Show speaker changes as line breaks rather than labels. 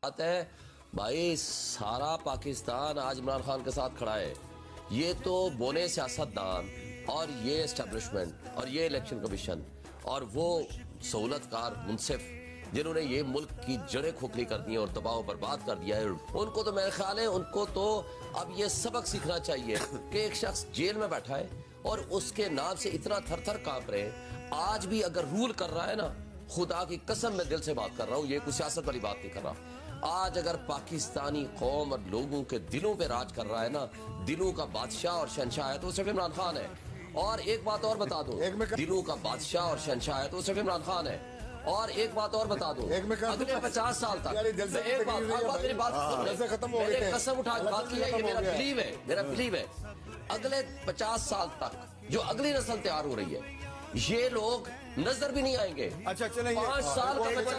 بات ہے بھائی، سارا پاکستان آج عمران خان کے ساتھ کھڑا ہے. یہ تو بونے سیاستدان اور یہ اسٹیبلشمنٹ اور یہ الیکشن کمیشن اور وہ سہولت کار منصف جنہوں نے یہ ملک کی جڑیں کھوکھلی کر دی ہیں اور تباہ و برباد کر دیا ہے، ان کو تو میرے خیال ہے ان کو تو اب یہ سبق سیکھنا چاہیے کہ ایک شخص جیل میں بیٹھا ہے اور اس کے نام سے اتنا تھر تھر کانپ رہے ہیں. آج بھی اگر رول کر رہا ہے نا، خدا کی قسم میں دل سے بات کر رہا ہوں، یہ کوئی سیاست والی بات نہیں کر رہا، آج اگر پاکستانی قوم اور لوگوں کے دلوں پہ راج کر رہا ہے نا، دلوں کا بادشاہ اور شہنشاہ ہے تو صرف عمران خان ہے. اور ایک بات اور بتا دوں، دلوں کا بادشاہ اور شہنشاہ ہے تو صرف عمران خان ہے. اور ایک بات اور بتا دوں، اگلے 50 سال تک ایک بات میری بات میں نے قسم اٹھا کے بات کی ہے، یہ میرا بلیو ہے اگلے 50 سال تک جو اگلی نسل تیار ہو رہی ہے یہ لوگ نظر بھی نہیں آئیں گے. 5 سال کا بچہ